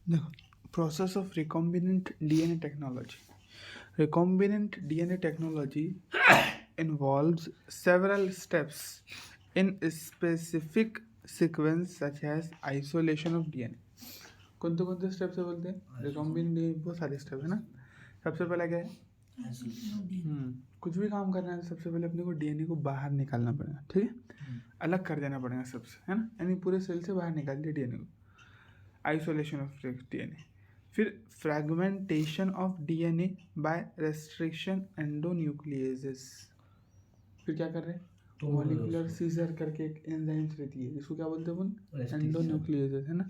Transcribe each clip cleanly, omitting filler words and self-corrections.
देखो, process of recombinant DNA technology. Recombinant DNA technology involves several steps in a specific sequence such as isolation of DNA. कौन से step से बोलते हैं? Recombinant DNA बहुत सारे स्टेप है ना. सबसे पहला क्या है? कुछ भी काम करना है तो सबसे पहले अपने को डीएनए को बाहर निकालना पड़ेगा. ठीक है, अलग कर देना पड़ेगा सबसे, है ना. यानी पूरे सेल से बाहर निकाल दिया डीएनए को. Isolation of DNA. फिर fragmentation of DNA by restriction endonucleases. फिर क्या कर रहे हैं? तो मॉलिक्यूलर सीजर करके एक एंजाइम्स रहती है, इसको क्या बोलते हैं अपन? एंडोन्यूक्लियेजेस, है ना.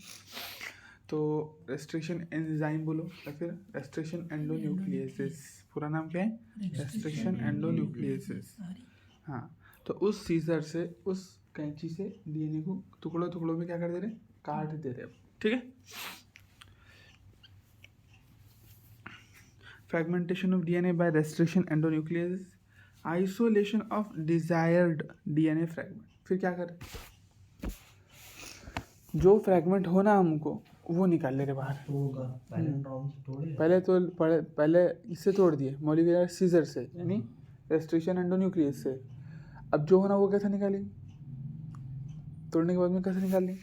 तो रेस्ट्रिक्शन एंजाइम बोलो या फिर रेस्ट्रिक्शन एंडोन्यूक्लियेजेस. पूरा नाम क्या है? रेस्ट्रिक्शन एंडोन्यूक्लियेजेस. हाँ, तो उस सीजर से, उस कैंची से डीएनए को टुकड़ों टुकड़ों में क्या कर दे रहे? काट दे रहे. ठीक है. Fragmentation of DNA by restriction endonucleases. Isolation of desired DNA fragment. फिर क्या कर? जो फ्रैगमेंट होना हमको वो निकाल ले रहे बाहर. पहले इससे तोड़ दिए मॉलिक्यूलर सीजर से, यानी रेस्ट्रिक्शन एंडोन्यूक्लियस से. अब जो होना वो कैसे निकालेंगे? तोड़ने के बाद में कैसे निकाल लेंगे?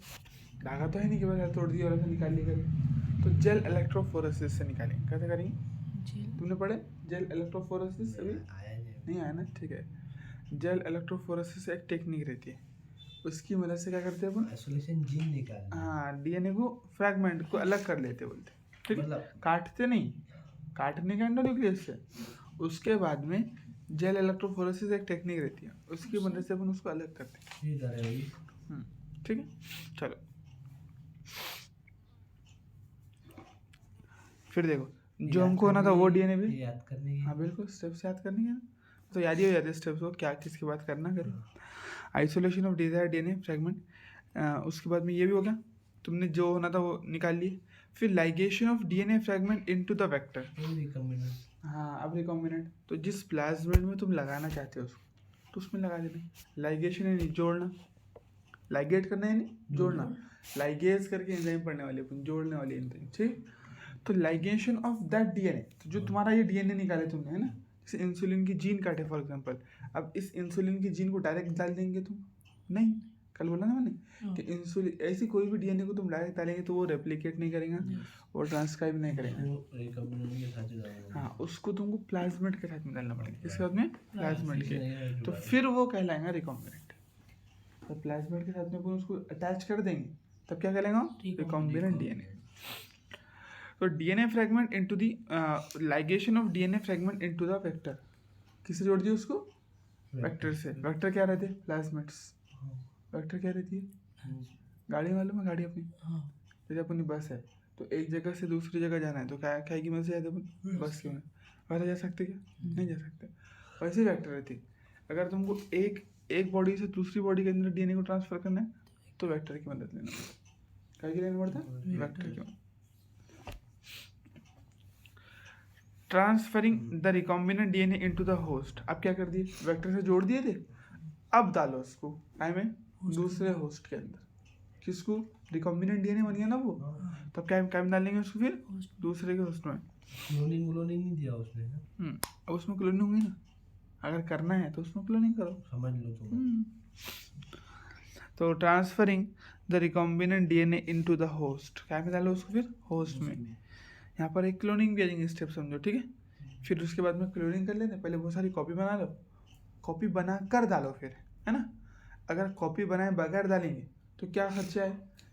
धागा तो है नहीं कि बस तोड़ दिया और ऐसे निकाल लिया करेंगे. तो जेल इलेक्ट्रोफोरेसिस से निकालेंगे. कैसे करेंगे? तुमने पढ़े जेल इलेक्ट्रोफोरेसिस? अभी नहीं आया ना. ठीक है, जेल इलेक्ट्रोफोरेसिस एक टेक्निक रहती है, उसकी मदद से क्या करते हैं अपन? आइसोलेशन जीन निकालते. हाँ, डीएनए को फ्रैगमेंट को अलग कर लेते बोलते. ठीक है, काटते नहीं, काटने का एंडोन्यूक्लियस से. उसके बाद में जेल इलेक्ट्रोफोरेसिस एक टेक्निक रहती है, उसकी मदद से अपन उसको अलग करते हैं. ठीक है, चलो फिर देखो, जो हमको होना था वो डीएनए भी याद करने की. हाँ बिल्कुल, स्टेप्स याद करने के, तो याद ही हो जाते स्टेप्स को, क्या किसकी बात करना करें. Isolation of desire DNA fragment. उसके बाद में ये भी हो गया, तुमने जो होना था वो निकाल लिए. फिर ligation of DNA fragment into the vector. हाँ, अब रिकॉम्बिनेंट. तो जिस प्लाज्मिड में तुम लगाना चाहते हो उसको, तो उसमें लगा देना. लाइगेशन है नहीं, जोड़ना. लाइगेट करना है नहीं, जोड़ना. लाइगेज करके एंजाइम पढ़ने वाले अपन, जोड़ने वाले एंजाइम. ठीक. तो लाइगेशन ऑफ दैट डीएनए, तो जो तुम्हारा ये डीएनए निकाले तुमने, है ना. जैसे इंसुलिन की जीन काटे फॉर एग्जांपल, अब इस इंसुलिन की जीन को डायरेक्ट डाल देंगे तुम? नहीं. कल बोला ना मैंने कि इंसुलिन ऐसी कोई भी डीएनए को तुम डायरेक्ट डालेंगे तो वो रेप्लिकेट नहीं करेगा और ट्रांसक्राइब नहीं करेगा. हाँ, उसको तुमको प्लाज्मिड के साथ में डालना पड़ेगा. किसके साथ में? प्लाज्मिड के. तो फिर वो कहलाएगा रिकॉम्बिनेंट. तो प्लाज्मिड के साथ में अपन उसको अटैच कर देंगे, तब क्या कहलाएगा? Recombinant DNA. तो DNA fragment into the ligation of DNA fragment into the vector. किससे जोड़ दिया उसको? वेक्टर से. वेक्टर क्या रहते हैं? प्लाज्मिड्स. वेक्टर क्या रहती है? गाड़ी मालूम है? गाड़ी अपनी, जैसे अपनी बस है, तो एक जगह से दूसरी जगह जाना है तो क्या क्या की मदद से जाते अपन? बस की मदद. वैसे जा सकते क्या? नहीं जा सकते. वैसे वेक्टर रहती है. अगर तुमको एक बॉडी से दूसरी बॉडी के अंदर डीएनए को ट्रांसफर करना है तो वेक्टर की मदद लेना पड़ता. क्या की लेना पड़ता है? वेक्टर की मदद. Transferring the recombinant DNA into the host. अब क्या कर दिए? वेक्टर से जोड़ दिए थे, अब डालो उसको टाइम में दूसरे होस्ट के अंदर. किसको? रिकॉम्बिनेंट डीएनए बन गया ना वो, तब क्या में डालेंगे उसको? फिर दूसरे के होस्ट में. क्लोनिंग नहीं दिया उसने. अब उसमें क्लोनिंग होगी ना, अगर करना है तो उसमें क्लोनिंग करो, समझ लो तुम. तो transferring the recombinant DNA into the host, क्या में डालो उसको? फिर होस्ट में. यहाँ पर एक क्लोनिंग भी आएंगे स्टेप, समझो. ठीक है, फिर उसके बाद में क्लोनिंग कर लेते. पहले बहुत सारी कॉपी बना लो, कॉपी बना कर डालो फिर, है ना. अगर कॉपी बनाए बगैर डालेंगे तो क्या खर्चा है,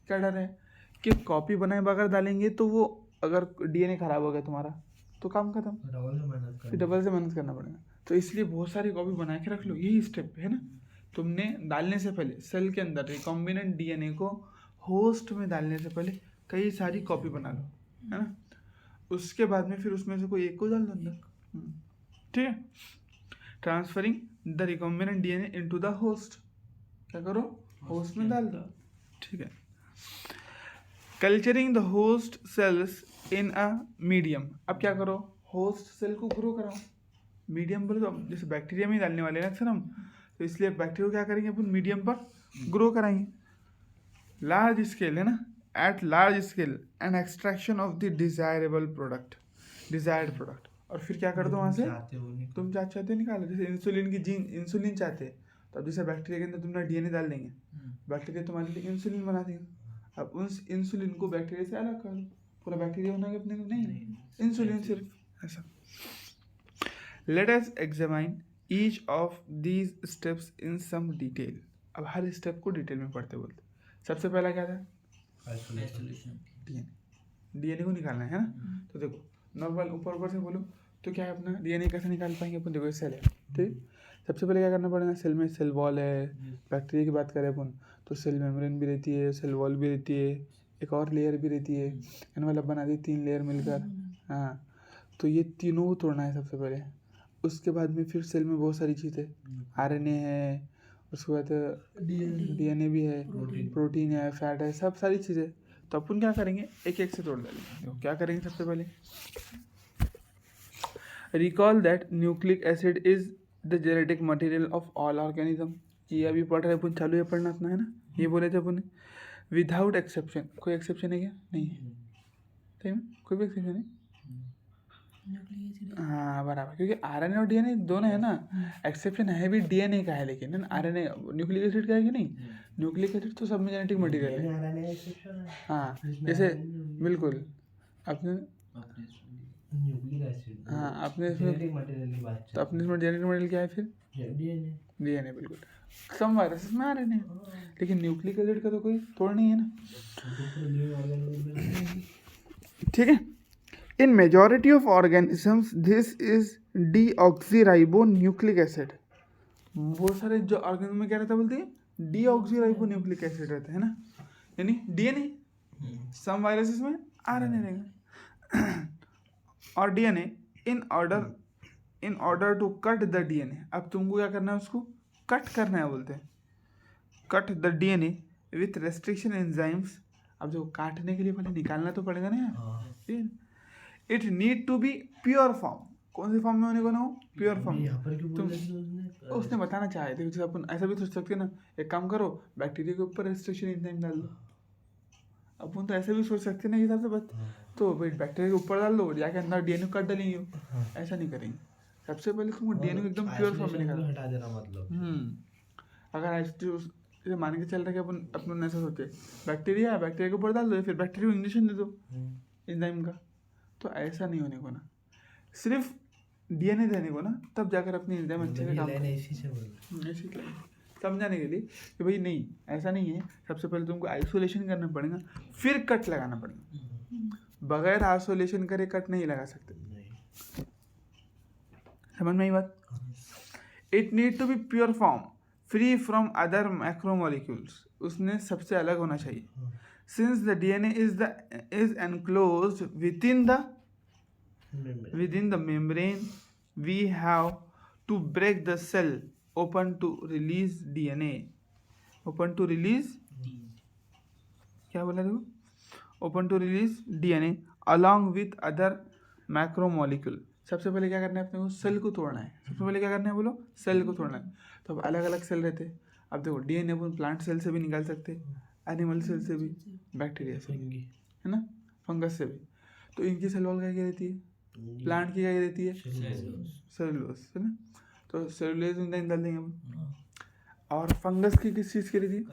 क्या डर है कि कॉपी बनाए बगैर डालेंगे तो वो अगर डीएनए खराब हो गया तुम्हारा तो काम खत्म, फिर डबल से मेहनत करना पड़ेगा. तो इसलिए बहुत सारी कॉपी बना के रख लो. यही स्टेप है ना. तुमने डालने से पहले सेल के अंदर रिकॉम्बिनेंट डीएनए को होस्ट में डालने से पहले कई सारी कॉपी बना लो, है ना. उसके बाद में फिर उसमें से कोई एक को डाल दो अंदर. ठीक है. Transferring the recombinant DNA into the host. क्या करो? होस्ट में डाल दो. ठीक है. Culturing the host cells in a medium. अब क्या करो? होस्ट सेल को ग्रो कराओ. मीडियम पर, तो जैसे बैक्टीरिया में ही डालने वाले हैं अक्सर हम, तो इसलिए बैक्टीरिया क्या करेंगे अपन? मीडियम पर ग्रो कराएंगे. लार्ज स्केल है ना, at large scale and extraction of the desired product. और फिर क्या कर दो वहाँ से, तुम क्या चाहते हो निकालो। जैसे इंसुलिन की जीन, इंसुलिन चाहते हैं तो अब जैसे बैक्टीरिया के अंदर तुमने डीएनए डाल देंगे, बैक्टीरिया तुम्हारे लिए इंसुलिन बना देंगे। अब उस इंसुलिन को बैक्टीरिया से अलग कर दो, पूरा बैक्टीरिया होना है अपने को नहीं, इंसुलिन सिर्फ ऐसा। Let us examine each of these steps in some detail. अब हर स्टेप को डिटेल में पढ़ते बोलते। सबसे पहला क्या था, डीएनए को निकालना है ना। तो देखो नॉर्मल ऊपर से बोलो तो क्या है अपना डीएनए कैसे निकाल पाएंगे अपन। देखो सेल है, ठीक। सबसे पहले क्या करना पड़ेगा, सेल में सेल वॉल है। बैक्टीरिया की बात करें अपन तो सेल मेम्ब्रेन भी रहती है, सेल वॉल भी रहती है, एक और लेयर भी रहती है, एनवेलप बना दी 3 लेयर मिलकर। हाँ, तो ये तीनों को तोड़ना है सबसे पहले। उसके बाद में फिर सेल में बहुत सारी चीज़ें, आरएनए है, उसके बाद डीएनए भी है, प्रोटीन है, फैट है, सब सारी चीज़ें। तो अपन क्या करेंगे, एक एक से तोड़ डालेंगे। क्या करेंगे सबसे पहले, recall that nucleic acid is the genetic material of all organism. ये अभी पढ़ रहे अपन, चालू है पढ़ना अपना, है ना। ये बोले थे अपन विदाउट एक्सेप्शन। कोई एक्सेप्शन है क्या, नहीं है, सही में कोई भी एक्सेप्शन है। हाँ बराबर, क्योंकि आरएनए और डीएनए दोनों है ना। एक्सेप्शन है भी डीएनए का है, लेकिन आरएनए न्यूक्लिक एसिड का है कि नहीं। न्यूक्लिक एसिड तो सब में जेनेटिक मटेरियल है। हाँ जैसे बिल्कुल अपने न्यूक्लिक एसिड, हाँ अपने जेनेटिक मटेरियल की बात, तो अपने इसमें जेनेटिक मटेरियल क्या है फिर, डीएनए। बिल्कुल, सम वायरस में आरएनए, लेकिन न्यूक्लिक एसिड का तो कोई तोड़ नहीं है ना, ठीक है। इन majority of organisms this is deoxyribo nucleic acid. बहुत सारे जो ऑर्गेनिज्म में क्या रहता है बोलते हैं, डीऑक्सीराइबो न्यूक्लिक एसिड रहता है ना, यानी डीएनए। सम वायरसेस में आरएनए रहेगा और DNA. In order to cut the DNA, अब तुमको क्या करना है, उसको कट करना है बोलते हैं, cut the DNA with restriction enzymes. अब जो काटने के लिए पहले निकालना तो पड़ेगा ना यार। It need to be pure form. कौन से फॉर्म में होने को ना हो, प्योर फॉर्म। तुम उसने बताना चाहे थे, जैसे अपन ऐसा भी सोच सकते ना, एक काम करो बैक्टीरिया के ऊपर रेस्ट्रिक्शन एंजाइम डाल दो। अपन तो ऐसे भी सोच सकते ना हिसाब से बस, तो भाई बैक्टीरिया के ऊपर डाल दो, जाके अंदर डीएनए काट डालेंगे। ऐसा नहीं करेंगे, सबसे पहले तुमको डीएनए को एकदम प्योर फॉर्म में निकालना, हटा देना मतलब। अगर ऐसे मान के चल रहा है कि अपन ऐसा सोचे बैक्टीरिया के ऊपर डाल दो, फिर बैक्टीरिया को इंजेक्शन दे दो एंजाइम का, तो ऐसा नहीं होने को ना। सिर्फ डीएनए देने को ना, तब जाकर अपनी एंजाइम अच्छे से काम करें। समझाने के लिए कि भाई नहीं ऐसा नहीं है, सबसे पहले तुमको आइसोलेशन करना पड़ेगा, फिर कट लगाना पड़ेगा। बगैर आइसोलेशन करे कट नहीं लगा सकते, समझ में आई बात। It need to be pure form free from other macromolecules, उसने सबसे अलग होना चाहिए। Since the DNA is enclosed within the membrane, we have to break the cell open to release DNA, open to release, क्या बोला देखो, open to release DNA along with other macromolecule। सबसे पहले क्या करना है अपने को, सेल को तोड़ना है। सबसे पहले क्या करना है बोलो, सेल को तोड़ना है। तो अब अलग अलग सेल रहते हैं। अब देखो डीएनए अपन प्लांट सेल से भी निकाल सकते हैं, एनिमल सेल से भी, बैक्टीरिया से भी, है ना, फंगस से भी। तो इनकी सेल वॉल क्या रहती है, प्लांट की क्या रहती है, सेलुलोज, है ना। तो सेलुलोज एंजाइम डाल देंगे अपन। और फंगस की किस चीज़ की रहती है,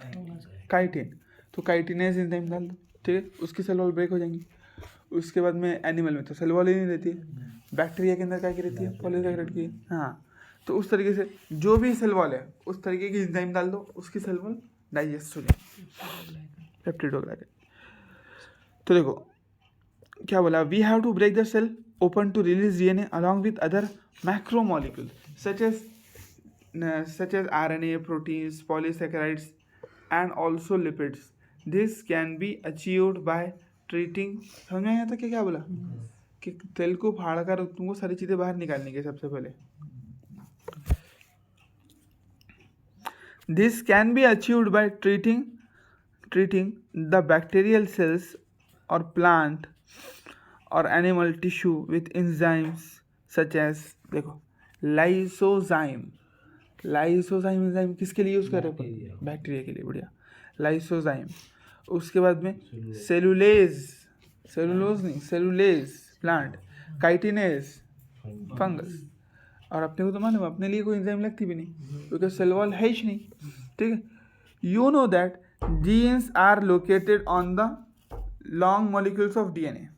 काइटिन, तो काइटिनेज एंजाइम डाल दो, ठीक है, उसकी सेल वॉल ब्रेक हो जाएंगी। उसके बाद में एनिमल में तो सेल वॉल ही नहीं रहती है, बैक्टीरिया के अंदर क्या की रहती है, पॉलीसैकेराइड की। हाँ, तो उस तरीके से जो भी सेल वॉल है उस तरीके की एंजाइम डाल दो, उसकी सेल वॉल डाइजेस्ट हो जाएगी, पेप्टिडोग्लाइकेन। तो देखो क्या बोला, we have to break the cell open to release DNA along with other macromolecule such as RNA, proteins, polysaccharides and also lipids. This can be achieved by treating, समझ में आया था क्या बोला, कि तेल को फाड़ कर तुमको सारी चीज़ें बाहर निकालनी है सबसे पहले। This can be achieved by treating the bacterial cells or plant or animal tissue with enzymes such as, देखो लाइसोजाइम एंजाइम किसके लिए यूज़ कर रहे हैं, बैक्टीरिया के लिए, बढ़िया। लाइसोजाइम उसके बाद में सेलुलेज, सेलुलोज नहीं, सेलुलेज प्लांट, काइटिनेज फंगस। और अपने को तो मालूम अपने लिए कोई एंजाइम लगती भी नहीं क्योंकि सेल वॉल है ही नहीं, ठीक है। You know that genes are located on the long molecules of DNA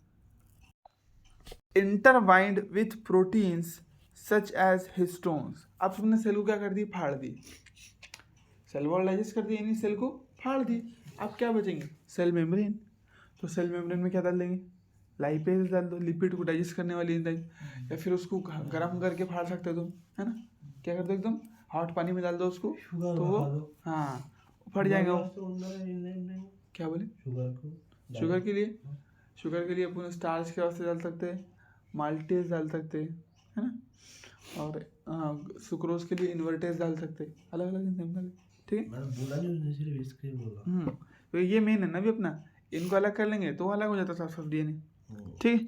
intertwined with proteins such as histones. अब तुमने सेल को क्या कर दी, फाड़ दी, सेल वॉल डाइजेस्ट कर दी, यानी सेल को फाड़ दी। अब क्या बचेंगे, सेल मेम्ब्रेन। तो सेल मेम्ब्रेन में क्या डाल देंगे, लाइपेज डाल दो, लिपिड को डाइजेस्ट करने वाली एंजाइम, या फिर उसको गर्म करके फाड़ सकते हो तुम, है ना। क्या कर दो, एकदम हॉट पानी में डाल दो उसको, तो वो हाँ फट जाएगा वो। क्या बोले, शुगर के लिए, शुगर के लिए अपन स्टार्च के वास्ते डाल सकते हैं, माल्टेज डाल सकते हैं, है ना। और सुक्रोज के लिए इन्वर्टेज डाल सकते हैं, अलग अलग एंजाइम डाल, ठीक है। मैंने बोला नहीं, उसने सिर्फ इसके बोला। तो ये मेन है ना भी अपना, इनको अलग कर लेंगे तो अलग हो जाता साफ साफ डीएनए, ठीक है।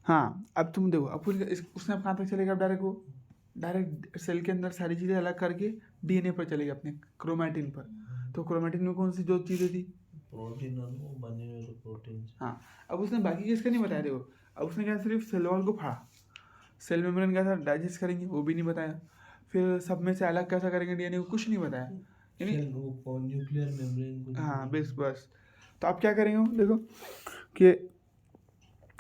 हाँ अब तुम देखो, अब उसने अब कहाँ तक चलेगा, अब डायरेक्ट वो डायरेक्ट सेल के अंदर सारी चीज़ें अलग करके डीएनए पर चलेगा, अपने क्रोमैटिन पर। तो क्रोमैटिन में कौन सी जो चीज़ें थी, प्रोटीन, वो बने हुए तो प्रोटीन। हाँ अब उसने बाकी किसका नहीं बताया, देखो अब उसने क्या सिर्फ सेल वॉल को फाड़ा, सेल मेम्ब्रेन कैसा डाइजेस्ट करेंगे वो भी नहीं बताया, फिर सब में से अलग कैसा करेंगे डीएनए को कुछ नहीं बताया, यानी न्यूक्लियर मेम्ब्रेन को। हाँ बस। तो आप क्या करेंगे, देखो कि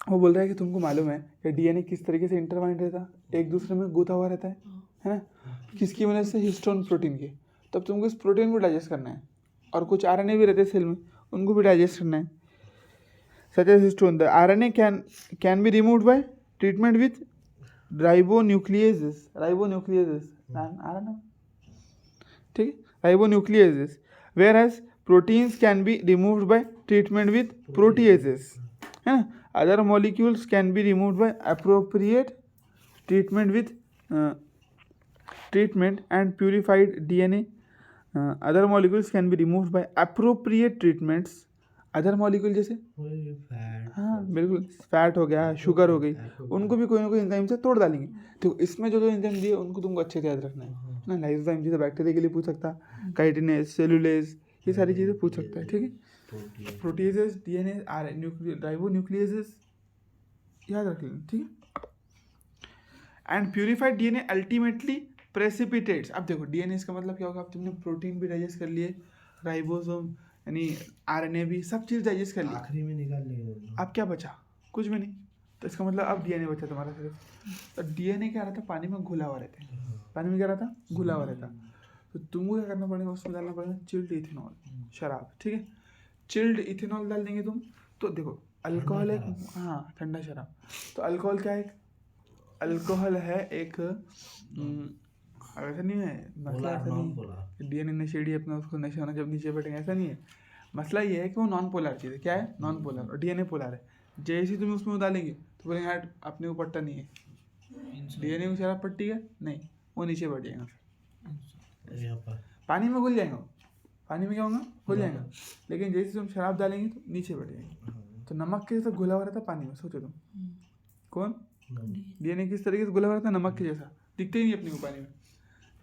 वो बोल रहा है कि तुमको मालूम है कि डीएनए किस तरीके से इंटरवाइंड रहता है, एक दूसरे में गुथा हुआ रहता है ना, किसकी वजह से, हिस्टोन प्रोटीन के। तब तुमको इस प्रोटीन को डाइजेस्ट करना है, और कुछ आरएनए भी रहते हैं सेल में, उनको भी डाइजेस्ट करना है। Such as histone, the RNA can be removed by treatment with ribonucleases, RNA, ठीक है, ribonucleases, whereas proteins can be removed by treatment with proteases, है ना। Other molecules can be removed by appropriate treatment with treatment and purified DNA. Other molecules can be removed by appropriate treatments. Other molecule जैसे fat, हाँ बिल्कुल, fat हो गया, sugar हो गई, उनको भी कोई ना कोई एंजाइम से तोड़ डालेंगे। तो इसमें जो जो एंजाइम दिए उनको तुमको अच्छे से याद रखना है ना। लाइसोजाइम जैसे बैक्टीरिया के लिए पूछ सकता, काइटिनेज, सेलुलेज, ये सारी चीज़ें पूछ सकता है, ठीक है। प्रोटीजेस, डीएनए, राइबोन्यूक्लिएजेस याद रख लेना, ठीक है। And purified DNA ultimately precipitates. अब देखो डीएनए इसका मतलब क्या होगा, अब तुमने प्रोटीन भी डाइजेस्ट कर लिए, राइबोसोम यानी आरएनए भी, सब चीज़ डाइजेस्ट कर ली, आखिरी में निकाल लेंगे। अब क्या बचा, कुछ भी नहीं। तो इसका मतलब अब डीएनए बचा तुम्हारा सिर्फ। तो डीएनए क्या रहता, पानी में घुला हुआ रहता है, पानी में क्या रहता, घुला हुआ रहता। तो तुमको क्या करना पड़ेगा, उसमें डालना पड़ेगा चिल्ड इथेनॉल, शराब, ठीक है। चिल्ड इथेनॉल डाल देंगे तुम, तो देखो अल्कोहल है, हाँ ठंडा शराब। तो अल्कोहल क्या है, अल्कोहल है एक ऐसा नहीं है मसला, ऐसा नहीं डीएनए नशेड़ी अपना उसको नशा होना जब नीचे बैठेंगे, ऐसा नहीं है। मसला ये है कि वो नॉन पोलर चीज़ है, क्या है, नॉन पोलर, और डीएनए पोलर है। जैसे ही तुम उसमें डालेंगे तो बोलेंगे यार अपने को पट्टा नहीं है, डीएनए को शराब पट्टी है नहीं, वो नीचे बैठ जाएगा, पानी में घुल जाएगा, पानी में क्या होगा, घुल जाएगा। लेकिन जैसे तुम शराब डालेंगे तो नीचे बैठ जाएंगे। तो नमक के जैसा घुला हुआ रहता पानी में, सोचो तुम, कौन, डीएनए किस तरीके से घुला हुआ रहता, नमक के जैसा, दिखते ही नहीं अपने को पानी में।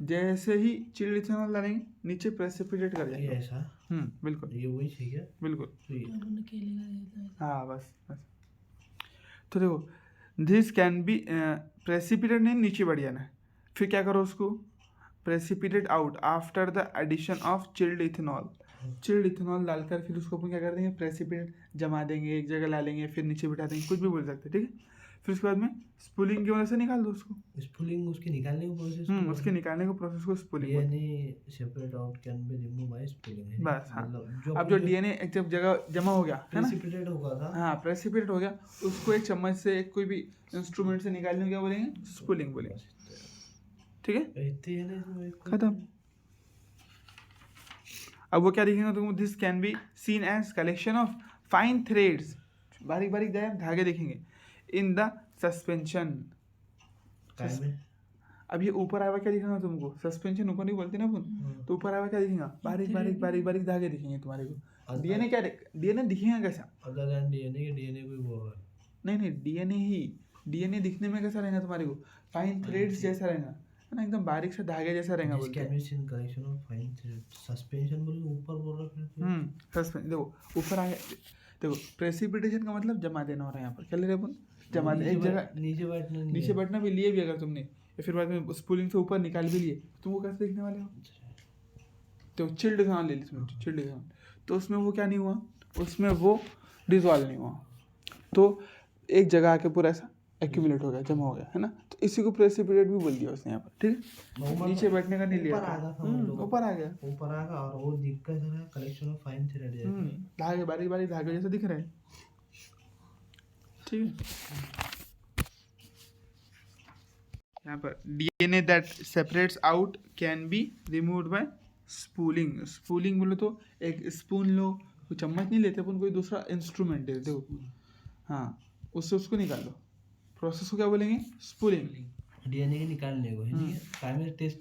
जैसे ही चिल्ड इथेनॉल डालेंगे नीचे प्रेसिपिटेट कर जाएगा, ऐसा, बिल्कुल, ये वही ठीक है, बिल्कुल, हाँ बस। तो देखो दिस कैन बी प्रेसिपिटेट, नहीं नीचे बढ़ जाना है। फिर क्या करो, उसको precipitate out after the addition of chilled ethanol. Chilled ethanol डालकर फिर उसको अपन क्या कर देंगे, प्रेसिपिटेट जमा देंगे, एक जगह ला लेंगे, फिर नीचे बिठा देंगे, कुछ भी बोल सकते हैं, ठीक है। फिर उसके बाद में स्पूलिंग की वजह से निकाल दो उसको, स्पूलिंग उसके निकालने का प्रोसेस, उसके निकालने का प्रोसेस को spooling, DNA separate out can be remove by spooling, बस। हाँ अब जो डीएनए एक जगह जमा हो गया है ना, प्रेसिपिटेट होगा था, हाँ प्रेसिपिटेट हो गया, उसको एक चम्मच से, एक कोई भी इंस्ट्रूमेंट से निकालने को क्या बोलेंगे, स्पूलिंग बोलेंगे, ठीक है, खत्म। अब वो क्या दिखेगा तुमको, this can be seen as collection of fine threads, बारीक बारीक धागे दिखेंगे, इन द सस्पेंशन। अब ये ऊपर आया हुआ क्या दिखेगा तुमको, सस्पेंशन ऊपर नहीं बोलते ना अपन, तो ऊपर आया हुआ क्या दिखेगा, बारीक बारीक बारीक बारीक धागे दिखेंगे तुम्हारे को। डीएनए क्या, डीएनए दिखेगा कैसा, अदर देन डीएनए, डीएनए कोई वो नहीं डीएनए ही, डीएनए दिखने में कैसा रहेगा तुम्हारे को, फाइन थ्रेड्स जैसा रहेगा है ना, एकदम बारीक से धागे जैसा रहेगा This बोलते can हैं। be seen collection of fine thread suspension बोल के ऊपर बोल रहा है फिर सस्पेंस देखो ऊपर आ गया। देखो प्रेसिपिटेशन का मतलब जमा देना हो रहा है यहाँ पर, क्या ले रहे हैं अपन, जमा दे एक जगह नीचे बैठना नहीं नीचे बैठना भी लिए भी अगर तुमने, या फिर बाद में स्पूलिंग से ऊपर निकाल भी लिए, तुम वो कैसे देखने वाले हो। तो चिल्ड सामान ले ली तुमने, चिल्ड सामान, तो उसमें वो क्या नहीं हुआ, उसमें वो डिजॉल्व नहीं हुआ, तो एक जगह आके पूरा ऐसा एक्यूमुलेट हो गया, जमा हो गया, है ना। तो इसी को प्रेसिपिटेट भी बोल दिया उसने यहाँ पर, ठीक है। नीचे बैठने का नहीं लिया, ऊपर आ गया था ऊपर आ गया, ऊपर आ गया और वो दिख का जरा कलेक्शन ऑफ फाइन थ्रेड है धागे बारीक बारीक धागे जैसे दिख रहे हैं, ठीक है। यहाँ पर DNA that separates out can be removed bye spooling. Spooling बोले तो एक स्पून लो, कोई चम्मच नहीं लेते अपन, कोई दूसरा इंस्ट्रूमेंट दे दो, हाँ, उससे उसको निकाल लो, प्रोसेस को क्या बोलेंगे, स्पूलिंग। डीएनए के निकालने को है ठीक है, प्राइमरी टेस्ट